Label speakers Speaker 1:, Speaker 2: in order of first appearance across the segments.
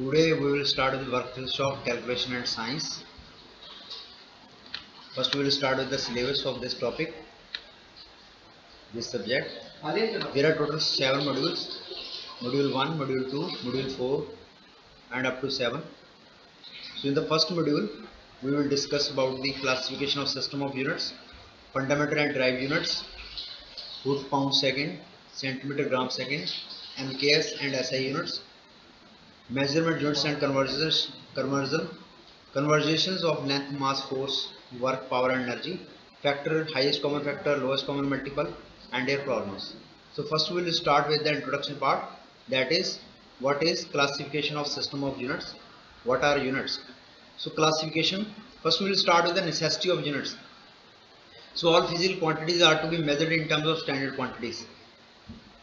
Speaker 1: Today we will start with workshop calculation and science. First we will start with the syllabus of this topic, this subject. There are total 7 modules. Module 1, Module 2, Module 4 and up to 7. So in the first module we will discuss about the classification of system of units, fundamental and derived units, foot pound second, centimeter gram second, MKS and SI units, measurement units and conversions of length, mass, force, work, power and energy, factor, highest common factor, lowest common multiple and their problems. So first we will start with the introduction part, that is what is classification of system of units, what are units. So classification, first we will start with the necessity of units. So all physical quantities are to be measured in terms of standard quantities.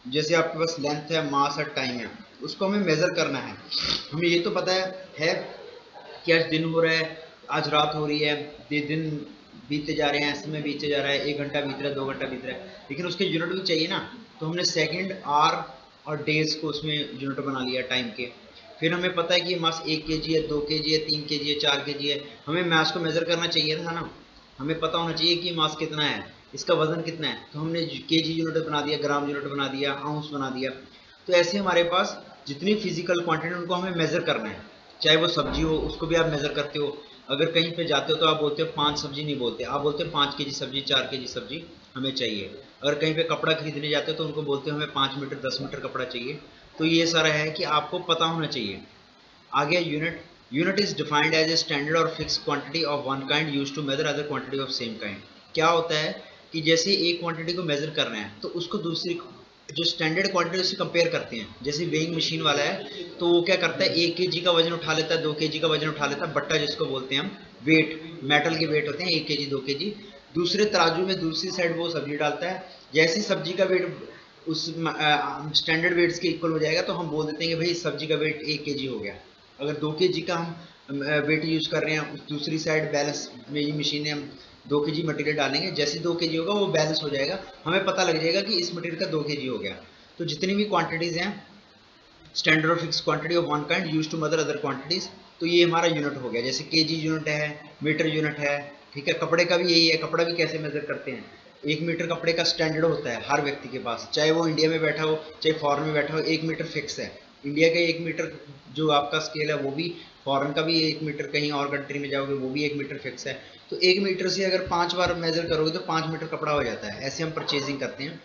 Speaker 1: जैसे आपके पास length है, मास है, time है, उसको हमें major करना है. हमें ये तो पता है कि आज दिन हो रहा है, आज रात हो रही है, दिन बीतते जा रहे हैं, समय बीतते जा रहा है, 1 घंटा बीत रहा है, 2 घंटा बीत रहा है, लेकिन उसके यूनिट भी चाहिए ना. तो हमने सेकंड, आवर और डेज को उसमें यूनिट बना लिया टाइम के. फिर हमें पता है कि ये मास 1 kg है, 2 kg है, 3 kg है, 4 kg है. हमें मास को मेजर करना चाहिए था ना, हमें पता होना चाहिए कि मास कितना है, इसका वजन कितना है. तो हमने केजी यूनिट बना दिया, ग्राम यूनिट बना दिया, आउंस बना दिया. तो ऐसे हमारे पास जितनी फिजिकल क्वांटिटी उनको हमें मेजर करना है. चाहे वो सब्जी हो, उसको भी आप मेजर करते हो. अगर कहीं पे जाते हो तो आप बोलते हो 5 सब्जी, नहीं बोलते, आप बोलते हो 5 kg सब्जी, 4 kg सब्जी हमें चाहिए. अगर कहीं पे कपड़ा खरीदने जाते हो तो उनको बोलते हो हमें 5 मीटर 10 मीटर कपड़ा चाहिए. तो ये सारा है कि आपको पता होना चाहिए. आगे unit. Unit is defined as a standard और fix quantity of one kind used to measure other quantity of same kind. क्या होता है कि जैसे एक क्वांटिटी को मेजर कर रहे हैं तो उसको दूसरी जो स्टैंडर्ड क्वांटिटी उससे कंपेयर करते हैं. जैसे वेइंग मशीन वाला है तो वो क्या करता है, 1 kg का वजन उठा लेता है, 2 kg का वजन उठा लेता है, बट्टा जिसको बोलते हैं हम, वेट, मेटल के वेट होते हैं 1 kg 2 kg. दूसरे तराजू में दूसरी साइड वो सब्जी डालता है, जैसी सब्जी का वेट उस स्टैंडर्ड वेट्स के इक्वल हो जाएगा तो हम बोल देते हैं कि भाई सब्जी का वेट 1 kg हो गया. अगर 2 kg का हम वेट यूज कर रहे हैं, दूसरी साइड बैलेंस में ये मशीन है, हम 2 kg मटेरियल डालेंगे, जैसे 2 kg होगा वो बैलेंस हो जाएगा, हमें पता लग जाएगा कि इस मटेरियल का 2 kg हो गया. तो जितनी भी क्वांटिटीज हैं, स्टैंडर्ड और fix quantity of one kind use to measure other quantities, तो ये हमारा यूनिट हो गया. जैसे केजी यूनिट है, मीटर यूनिट है, ठीक है. कपड़े का भी यही है, कपड़ा भी कैसे मेजर करते हैं. 1 मीटर कपड़े का स्टैंडर्ड होता है हर व्यक्ति के पास, चाहे वो इंडिया में बैठा हो चाहे फॉरेन में बैठा हो, 1 मीटर फिक्स है. इंडिया का 1 मीटर जो आपका स्केल है वो भी, फॉरेन का भी 1 मीटर, कहीं और कंट्री में जाओगे वो भी 1 मीटर फिक्स है. तो 1 मीटर से अगर 5 बार मेजर करोगे तो 5 मीटर कपड़ा हो जाता है. ऐसे हम परचेजिंग करते हैं.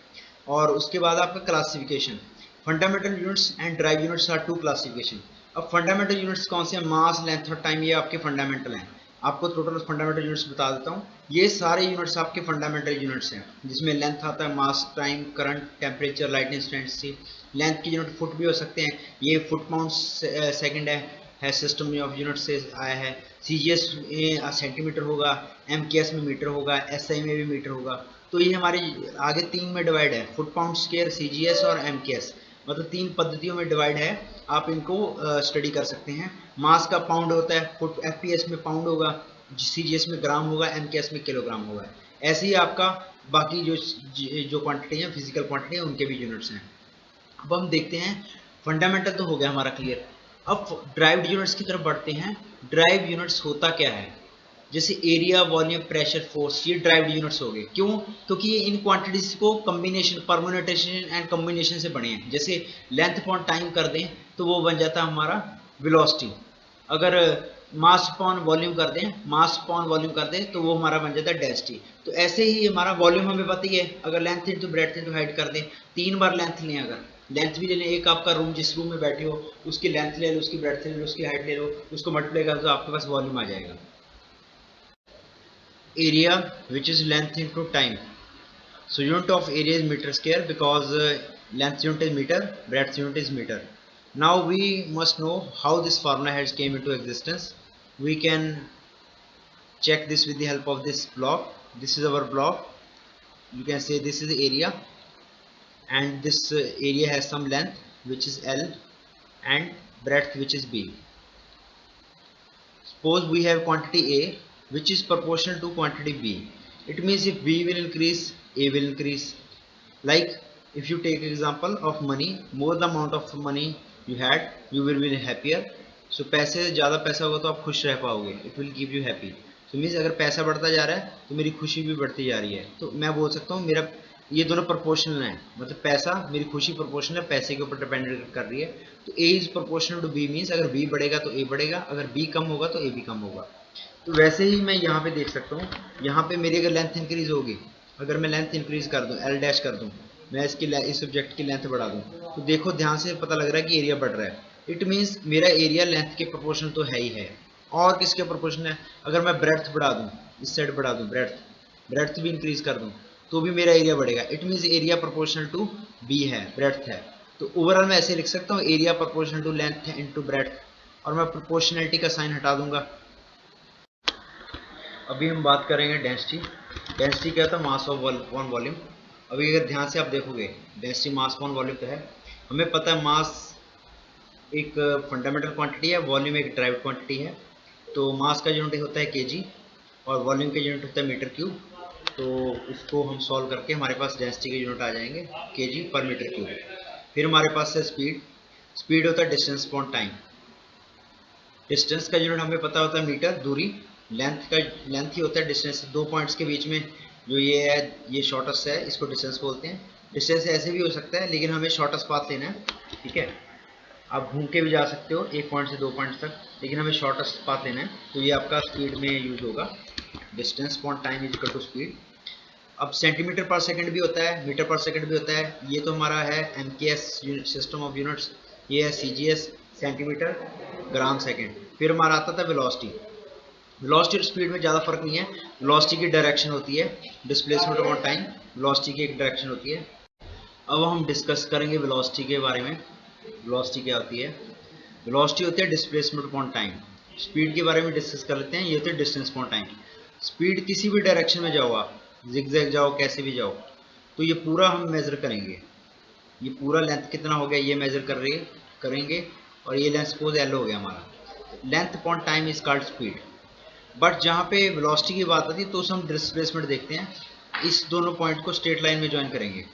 Speaker 1: और उसके बाद आपका classification, fundamental units and drive units are 2 classification. अब फंडामेंटल यूनिट्स कौन से हैं, मास, लेंथ और टाइम, ये आपके फंडामेंटल हैं. आपको टोटल फंडामेंटल यूनिट्स बता देता हूँ. ये सारे यूनिट्स आपके फंडामेंटल यूनिट्स हैं, जिसमें लेंथ आता है, mass, time, current, temperature, light intensity. Length की यूनिट फुट भी हो सकते हैं, ये फुट पाउंड सेकंड है सिस्टम ऑफ यूनिट से आया है. सीजीएस सेंटीमीटर होगा, एमकेएस में मीटर होगा, एसआई में भी मीटर होगा. तो ये हमारे आगे 3 में डिवाइड है, फुट पाउंड स्क्वायर, सीजीएस और एमकेएस, मतलब 3 पद्धतियों में डिवाइड है. आप इनको स्टडी कर सकते हैं. मास का पाउंड होता है, फुट एफपीएस में पाउंड होगा, सीजीएस में ग्राम होगा, एमकेएस में किलोग्राम होगा. ऐसे ही आपका बाकी जो क्वांटिटी है, फिजिकल क्वांटिटी है, उनके भी यूनिट्स हैं. अब हम देखते हैं, फंडामेंटल तो हो गया हमारा क्लियर. अब ड्राइव्ड यूनिट्स की तरफ बढ़ते हैं. ड्राइव यूनिट्स होता क्या है, जैसे एरिया, वॉल्यूम, प्रेशर, फोर्स, ये ड्राइव्ड यूनिट्स हो गए. क्यों? क्योंकि ये इन क्वांटिटीज को कॉम्बिनेशन, परम्यूटेशन एंड कॉम्बिनेशन से बने हैं. जैसे लेंथ अपॉन टाइम कर दें तो वो बन जाता है हमारा वेलोसिटी. अगर मास अपॉन वॉल्यूम कर दें, मास अपॉन वॉल्यूम कर दें तो वो हमारा बन जाता है डेंसिटी. तो ऐसे ही हमारा वॉल्यूम हमें पता ही है, अगर length into breadth into height कर दें, 3 बार लेंथ लें, अगर लेंथ भी ले लें, एक आपका रूम, जिस रूम में बैठे हो उसकी लेंथ ले लो, उसकी ब्रेड्थ ले लो, उसकी हाइट ले लो, उसको मल्टीप्लाई कर दो, आपके पास वॉल्यूम आ जाएगा. area, which is length into time. So unit of area is meter square, because length unit is meter, breadth unit is meter. Now we must know how this formula has came into existence. We can check this with the help of this block. This is our block. You can say this is the area, and this area has some length which is L and breadth which is B. Suppose we have quantity A which is proportional to quantity B. It means if B will increase, A will increase. Like if you take example of money, more the amount of money you had, you will be happier. सो पैसे ज़्यादा पैसा होगा तो आप खुश रह पाओगे, it will give you happy. So means अगर पैसा बढ़ता जा रहा है तो मेरी खुशी भी बढ़ती जा रही है। तो मैं बोल सकता हूँ मेरा ये दोनों प्रोपोर्शनल हैं, मतलब पैसा मेरी खुशी प्रोपोर्शनल है, पैसे के ऊपर डिपेंड कर रही है। तो A is proportional to B, means अगर बी बढ़ेगा तो ए बढ़ेगा, अगर बी कम होगा तो ए भी कम होगा। तो वैसे ही मैं यहाँ पे देख सकता हूँ, यहाँ पे मेरी अगर लेंथ इंक्रीज होगी, अगर मैं लेंथ इंक्रीज कर दूँ, एल डैश कर दूँ, मैं इस सब्जेक्ट की लेंथ बढ़ा दूँ, तो देखो ध्यान से पता लग रहा है कि एरिया बढ़ रहा है। इट मीन्स मेरा एरिया लेंथ के प्रोपोर्शनल तो है ही है। और किसके प्रोपोर्शनल है? अगर मैं ब्रेड्थ बढ़ा दूँ, इस साइड बढ़ा दूँ, ब्रेड्थ भी इंक्रीज कर दूँ तो भी मेरा एरिया बढ़ेगा। It means area proportional to B है, ब्रेड्थ है। तो ओवरऑल मैं ऐसे लिख सकता हूँ, area proportional to length into breadth, और मैं प्रोपोर्शनलिटी का साइन हटा दूंगा। अभी हम बात करेंगे डेंसिटी। डेंसिटी क्या होता है? Mass of one volume. अभी अगर ध्यान से आप देखोगे, डेंसिटी मास वन वॉल्यूम तो है, हमें पता है मास एक फंडामेंटल क्वांटिटी है, वॉल्यूम एक ड्राइव्ड क्वांटिटी है। तो मास का यूनिट होता है केजी और वॉल्यूम का यूनिट होता है मीटर क्यूब। तो इसको हम सॉल्व करके हमारे पास डेंसिटी के यूनिट आ जाएंगे केजी पर मीटर क्यूब। फिर हमारे पास है स्पीड। स्पीड होता है डिस्टेंस अपॉन टाइम। डिस्टेंस का यूनिट हमें पता होता है मीटर, दूरी। लेंथ ही होता है डिस्टेंस, दो पॉइंट्स के बीच में जो ये है, ये शॉर्टेस्ट है, इसको डिस्टेंस बोलते हैं। डिस्टेंस ऐसे भी हो सकता है लेकिन हमें शॉर्टेस्ट पाथ लेना है, ठीक है। आप घूम के भी जा सकते हो एक पॉइंट से दो पॉइंट तक, लेकिन हमें शॉर्टेस्ट पाथ लेना है, तो ये आपका स्पीड में यूज होगा। Distance upon time is equal to speed. अब सेंटीमीटर पर सेकंड भी होता है, मीटर पर सेकंड भी होता है। ये तो हमारा है एमकेएस सिस्टम ऑफ यूनिट्स, ये है सीजीएस सेंटीमीटर ग्राम सेकंड। फिर हमारा आता था वेलोसिटी। वेलोसिटी और स्पीड में ज़्यादा फर्क नहीं है। वेलोसिटी की डायरेक्शन होती है डिस्प्लेसमेंट अपॉन टाइम, वेलोसिटी की एक डायरेक्शन होती है। अब हम डिस्कस करेंगे वेलोसिटी के बारे में। वेलोसिटी क्या होती है? वेलोसिटी होती है डिस्प्लेसमेंट अपॉन टाइम। स्पीड के बारे में डिस्कस कर लेते हैं, ये होती है डिस्टेंस अपॉन टाइम। स्पीड किसी भी डायरेक्शन में जाओ आप, जिगजैग जाओ, कैसे भी जाओ, तो ये पूरा हम मेजर करेंगे। ये पूरा लेंथ कितना हो गया ये मेजर करेंगे, और ये लेंथ सपोज एल हो गया हमारा। Length upon time is called speed. But जहाँ पे वेलोसिटी की बात आती है तो हम डिस्प्लेसमेंट देखते हैं। इस दोनों पॉइंट को स्ट्रेट लाइन में ज्वाइन करेंगे,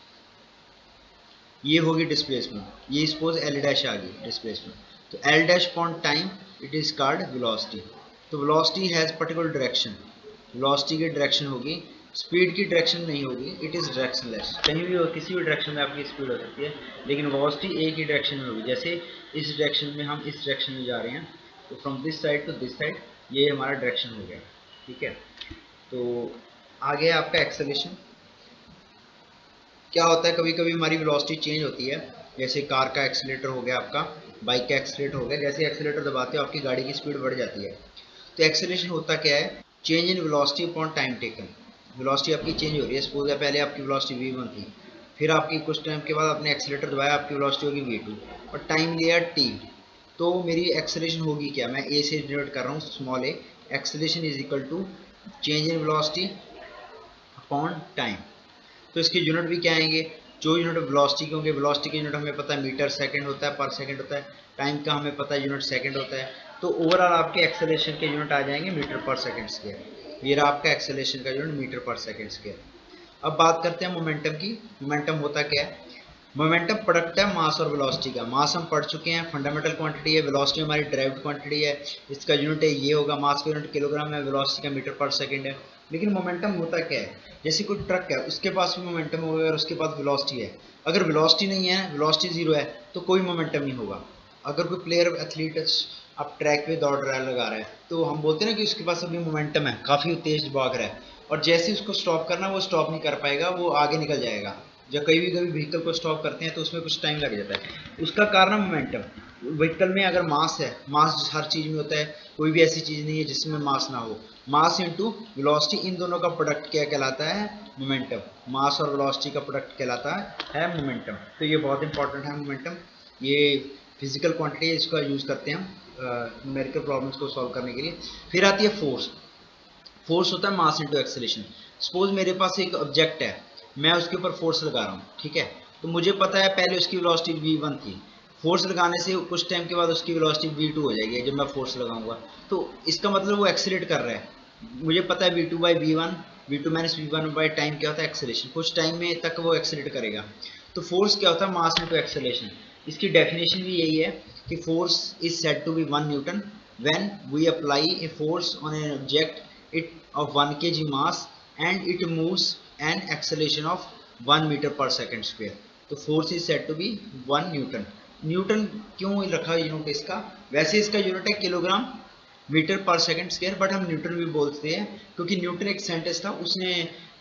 Speaker 1: ये होगी डिस्प्लेसमेंट। ये सपोज एल डैश आ गई डिस्प्लेसमेंट, तो L dash upon time it is called velocity. तो velocity has particular direction, velocity की डायरेक्शन होगी, स्पीड की डायरेक्शन नहीं होगी, इट इज डायरेक्शनलेस। कहीं भी हो, किसी भी डायरेक्शन में आपकी स्पीड हो सकती है, लेकिन वेलोसिटी एक ही डायरेक्शन में होगी। जैसे इस डायरेक्शन में हम इस डायरेक्शन में जा रहे हैं, तो from this side to this side ये हमारा डायरेक्शन हो गया, ठीक है। तो आगे आपका एक्सेलेरेशन क्या होता है? कभी कभी हमारी वेलोसिटी चेंज होती है, जैसे कार का एक्सीलेटर हो गया, आपका बाइक का एक्सीलेटर हो गया। जैसे एक्सीलेटर दबाते हो आपकी गाड़ी की स्पीड बढ़ जाती है। तो एक्सेलेरेशन होता क्या है? Change in velocity upon time taken. Velocity आपकी चेंज हो रही है, सपोज है पहले आपकी वेलोसिटी v1 थी, फिर आपकी कुछ टाइम के बाद आपने एक्सीलेटर दबाया, आपकी वेलोसिटी होगी v2 और टाइम लिया t। तो मेरी एक्सेलेरेशन होगी क्या? मैं a से डिनोट कर रहा हूँ, small a। Acceleration is equal to change in velocity upon time. तो इसके यूनिट भी क्या आएंगे? जो यूनिट वेलोसिटी के होंगे, वेलोसिटी के यूनिट हमें पता है मीटर सेकंड होता है, पर सेकंड होता है। टाइम का हमें पता है यूनिट सेकंड होता है। तो ओवरऑल आपके एक्सेलरेशन के यूनिट आ जाएंगे मीटर पर सेकंड स्क्वायर। ये रहा आपका एक्सेलरेशन का unit metre per second square. अब बात करते हैं मोमेंटम की। मोमेंटम होता क्या है? मोमेंटम प्रोडक्ट है मास और वेलोसिटी का। मास हम पढ़ चुके हैं, फंडामेंटल क्वांटिटी है। वेलोसिटी हमारी ड्राइव्ड क्वांटिटी है, इसका यूनिट है ये होगा, मास का यूनिट किलोग्राम है, वेलोसिटी का मीटर पर सेकंड है। लेकिन मोमेंटम होता क्या है? जैसे कोई ट्रक है, उसके पास भी मोमेंटम होगा और उसके पास वेलोसिटी है। अगर वेलोसिटी नहीं है, वेलोसिटी जीरो है, तो कोई मोमेंटम नहीं होगा। अगर कोई प्लेयर एथलीट अब ट्रैक पे दौड़ रहा है, लगा रहा है, तो हम बोलते हैं ना कि उसके पास अभी मोमेंटम है, काफ़ी तेज भाग रहा है, और जैसे उसको स्टॉप करना वो स्टॉप नहीं कर पाएगा, वो आगे निकल जाएगा। जब कभी व्हीकल को स्टॉप करते हैं तो उसमें कुछ टाइम लग जाता है, उसका कारण मोमेंटम। व्हीकल में अगर मास है, मास हर चीज़ में होता है, कोई भी ऐसी चीज़ नहीं है जिसमें मास ना हो। मास इंटू वेलोसिटी, इन दोनों का प्रोडक्ट क्या कहलाता है? मोमेंटम। मास और वेलोसिटी का प्रोडक्ट कहलाता है मोमेंटम। तो ये बहुत इंपॉर्टेंट है मोमेंटम। ये फिजिकल क्वांटिटी है, इसका यूज़ करते हैं हम न्यूमेरिकल प्रॉब्लम्स को सॉल्व करने के लिए। फिर आती है फोर्स। फोर्स होता है मास इंटू एक्सेलरेशन। सपोज मेरे पास एक ऑब्जेक्ट है, मैं उसके ऊपर फोर्स लगा रहा हूँ, ठीक है। तो मुझे पता है पहले उसकी वेलोसिटी v1 थी, फोर्स लगाने से कुछ टाइम के बाद उसकी वेलोसिटी v2 हो जाएगी जब मैं फोर्स लगाऊंगा। तो इसका मतलब वो एक्सीलरेट कर रहा है। मुझे पता है v2 by v1, v2 minus v1 by time क्या होता है? एक्सेलरेशन। कुछ टाइम में तक वो एक्सीलरेट करेगा। तो फोर्स क्या होता है? Mass into acceleration. इसकी डेफिनेशन भी यही है कि force is said to be 1 newton when we apply a force on an object it of 1 kg mass and it moves an acceleration of 1 metre per second square. तो force is said to be 1 newton. Newton क्यों रखा unit इसका? वैसे इसका unit है kilogram metre per second square, but हम newton भी बोलते हैं क्योंकि न्यूटन एक साइंटिस्ट था,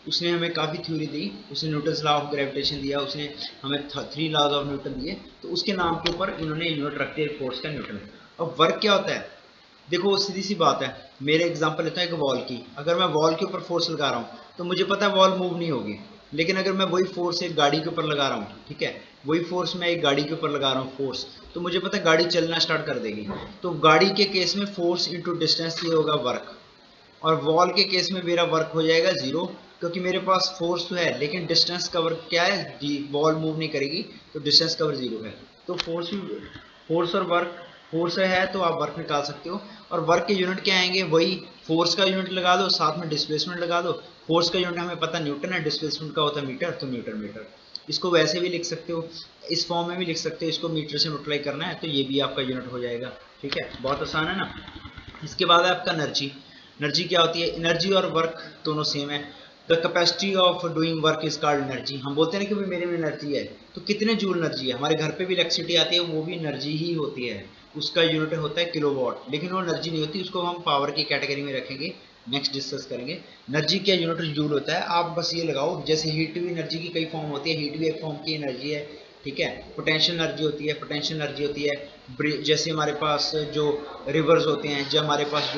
Speaker 1: उसने हमें काफ़ी थ्योरी दी, उसने न्यूटन्स लॉ ऑफ ग्रेविटेशन दिया, उसने हमें 3 लॉज ऑफ न्यूटन दिए, तो उसके नाम के ऊपर इन्होंने यूनिट रख दिया फोर्स का न्यूटन। अब वर्क क्या होता है? देखो सीधी सी बात है, मेरे एग्जांपल लेता हूँ एक वॉल की। अगर मैं वॉल के ऊपर फोर्स लगा रहा हूँ तो मुझे पता है वॉल मूव नहीं होगी, लेकिन अगर मैं वही फोर्स एक गाड़ी के ऊपर लगा रहा हूँ, ठीक है, वही फोर्स मैं एक गाड़ी के ऊपर लगा रहा हूँ फोर्स, तो मुझे पता है गाड़ी चलना स्टार्ट कर देगी। तो गाड़ी के केस में फोर्स इंटू डिस्टेंस ये होगा वर्क, और वॉल के केस में मेरा वर्क हो जाएगा 0, क्योंकि मेरे पास फोर्स तो है लेकिन डिस्टेंस कवर क्या है, वॉल मूव नहीं करेगी, तो डिस्टेंस कवर 0 है। तो फोर्स और वर्क, फोर्स है तो आप वर्क निकाल सकते हो, और वर्क के यूनिट क्या आएंगे, वही फोर्स का यूनिट लगा दो, साथ में डिस्प्लेसमेंट लगा दो। फोर्स का यूनिट हमें पता न्यूटन है, डिस्प्लेसमेंट का होता है मीटर, तो मीटर। इसको वैसे भी लिख सकते हो, इस फॉर्म में भी लिख सकते हो, इसको मीटर से मल्टीप्लाई करना है तो ये भी आपका यूनिट हो जाएगा। ठीक है, बहुत आसान है ना। इसके बाद है आपका एनर्जी। एनर्जी क्या होती है? एनर्जी और वर्क दोनों सेम है। The capacity of doing work is called energy. हम बोलते हैं ना कि भाई मेरे में एनर्जी है, तो कितने जूल एनर्जी है? हमारे घर पे भी इलेक्ट्रिसिटी आती है, वो भी एनर्जी ही होती है, उसका यूनिट होता है किलोवाट, लेकिन वो एनर्जी नहीं होती, उसको हम पावर की कैटेगरी में रखेंगे, नेक्स्ट डिस्कस करेंगे। एनर्जी क्या यूनिट जूल होता है, आप बस ये लगाओ, जैसे हीट भी एनर्जी की कई फॉर्म होती है, हीट भी एक फॉर्म की एनर्जी है, ठीक है। पोटेंशियल एनर्जी होती है, जैसे हमारे पास जो रिवर्स होते हैं, जो हमारे पास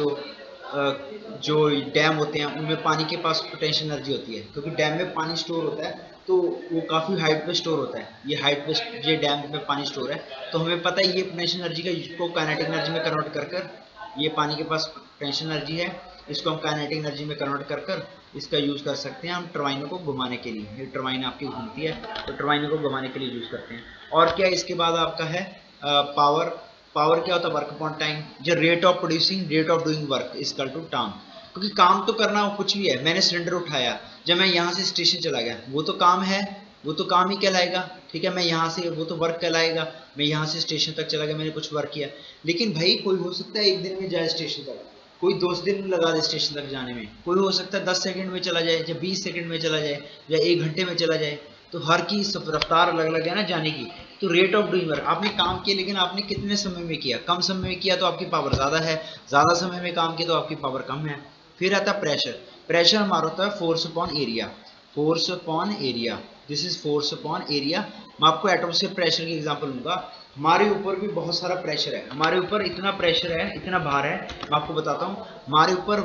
Speaker 1: जो डैम होते हैं, उनमें पानी के पास पोटेंशियल एनर्जी होती है, क्योंकि डैम में पानी स्टोर होता है तो वो काफ़ी हाइट पे स्टोर होता है, ये हाइट पे ये डैम में पानी स्टोर है, तो हमें पता है ये पोटेंशियल एनर्जी का इसको काइनेटिक एनर्जी में कन्वर्ट कर ये पानी के पास पोटेंशियल एनर्जी है, इसको हम काइनेटिक एनर्जी में कन्वर्ट कर इसका यूज़ कर सकते हैं हम टरबाइनों को घुमाने के लिए। ये टरबाइन आपकी घूमती है तो टरबाइनों को घुमाने के लिए यूज़ करते हैं। और क्या इसके बाद आपका है पावर। पावर क्या होता है? Work upon time. जो rate of doing work is equal to time, क्योंकि काम तो करना कुछ भी है। मैंने सिलेंडर उठाया, जब मैं यहाँ से स्टेशन चला गया, वो तो काम है, वो तो काम ही कहलाएगा, ठीक है। मैं यहाँ से, वो तो वर्क कहलाएगा, मैं यहाँ से स्टेशन तक चला गया, मैंने कुछ वर्क किया। लेकिन भाई कोई हो सकता है 1 दिन में जाए स्टेशन तक, कोई 2 दिन लगा दे स्टेशन तक जाने में, कोई हो सकता है 10 सेकंड में चला जाए, या 20 सेकंड में चला जाए, या 1 घंटे में चला जाए। तो हर की रफ्तार अलग अलग है ना जाने की। तो रेट ऑफ डूइंग वर्क, आपने काम किया लेकिन आपने कितने समय में किया? कम समय में किया तो आपकी पावर ज़्यादा है, ज़्यादा समय में काम किया तो आपकी पावर कम है। फिर आता है प्रेशर। प्रेशर हमारा होता है force upon area. Force upon area, this is force upon area. मैं आपको एटमॉस्फेयर प्रेशर की एग्जांपल दूंगा। हमारे ऊपर भी बहुत सारा प्रेशर है, हमारे ऊपर इतना प्रेशर है, इतना भार है, मैं आपको बताता हूँ। हमारे ऊपर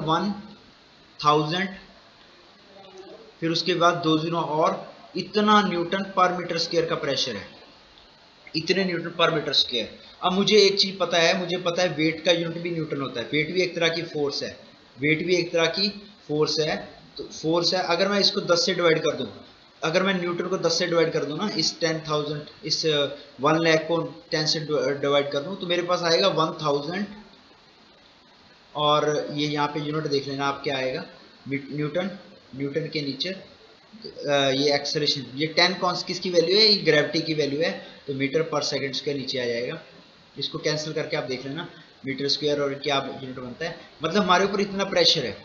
Speaker 1: 1000, फिर उसके बाद 2 जीरो और इतना न्यूटन पर मीटर स्क्वायर का प्रेशर है, इतने न्यूटन पर मीटर स्क्वायर। अब मुझे एक चीज पता है, मुझे पता है वेट का यूनिट भी न्यूटन होता है। वेट भी एक तरह की फोर्स है, वेट भी एक तरह की फोर्स है। तो फोर्स है, अगर मैं इसको 10 से डिवाइड कर दूं, अगर मैं न्यूटन को 10 से डिवाइड कर दूं ना, इस 10,000, इस 1 लाख को 10 से डिवाइड कर दूं, तो मेरे पास आएगा 1000, और ये यहाँ पे यूनिट देख लेना आप क्या आएगा, न्यूटन। न्यूटन के नीचे ये एक्सेलरेशन, ये 10 कौन किसकी वैल्यू है? ये ग्रेविटी की वैल्यू है, तो मीटर पर सेकंड के नीचे आ जाएगा। इसको कैंसिल करके आप देख लेना, मीटर स्क्वायर और क्या यूनिट बनता है। मतलब हमारे ऊपर इतना प्रेशर है,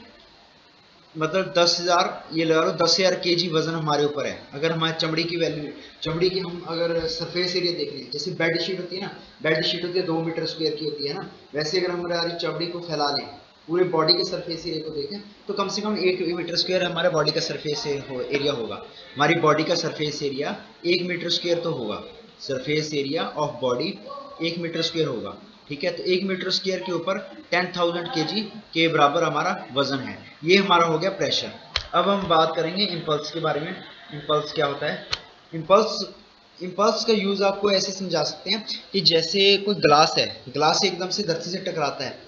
Speaker 1: मतलब 10,000, ये लगा लो 10,000 kg वजन हमारे ऊपर है। अगर हमारी चमड़ी की वैल्यू, चमड़ी की हम अगर सरफेस एरिया देख लें, जैसे बेड शीट होती है ना, बेड शीट होती है 2 मीटर स्क्वायर की होती है ना, वैसे अगर हमारी चमड़ी को फैला लें, पूरे बॉडी के सरफेस एरिया को देखें, तो कम से कम 1 मीटर स्क्वायर हमारे बॉडी का सरफेस एरिया होगा। हमारी बॉडी का सरफेस एरिया 1 मीटर स्क्वायर तो होगा, surface area of body 1 metre square होगा, ठीक है। तो 1 मीटर स्क्वायर के ऊपर 10,000 kg के बराबर हमारा वजन है। ये हमारा हो गया प्रेशर। अब हम बात करेंगे इम्पल्स के बारे में। इम्पल्स क्या होता है? इम्पल्स का यूज आपको ऐसे समझा सकते हैं कि जैसे कोई ग्लास है, ग्लास एकदम से धरती से टकराता है,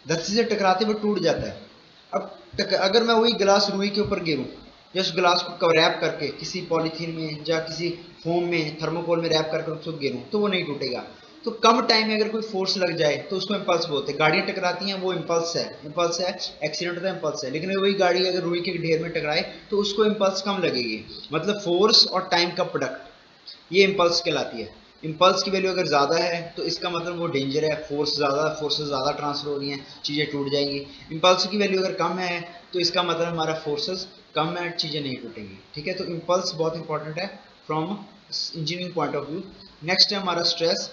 Speaker 1: धरती से टकराते हुए टूट जाता है। अब अगर मैं वही गिलास रुई के ऊपर गिरूं, या उस गिलास को रैप करके किसी पॉलीथीन में या किसी फोम में, थर्मोकोल में रैप करके उसको गिरूं, तो वो नहीं टूटेगा। तो कम टाइम में अगर कोई फोर्स लग जाए तो उसको इम्पल्स बोलते हैं। गाड़ियां टकराती हैं, वो इम्पल्स है, एक्सीडेंट होता है, इम्पल्स है। लेकिन वही गाड़ी अगर रुई के ढेर में टकराए तो उसको इम्पल्स कम लगेगी। मतलब फोर्स और टाइम का प्रोडक्ट, ये इम्पल्स कहलाती है। इम्पल्स की वैल्यू अगर ज़्यादा है तो इसका मतलब वो डेंजर है, फोर्सेस ज़्यादा ट्रांसफर हो रही हैं, चीज़ें टूट जाएंगी। इम्पल्स की वैल्यू अगर कम है तो इसका मतलब हमारा फोर्सेस कम है, चीज़ें नहीं टूटेंगी। ठीक है, तो इम्पल्स बहुत इंपॉर्टेंट है from engineering point of view. Next है हमारा स्ट्रेस।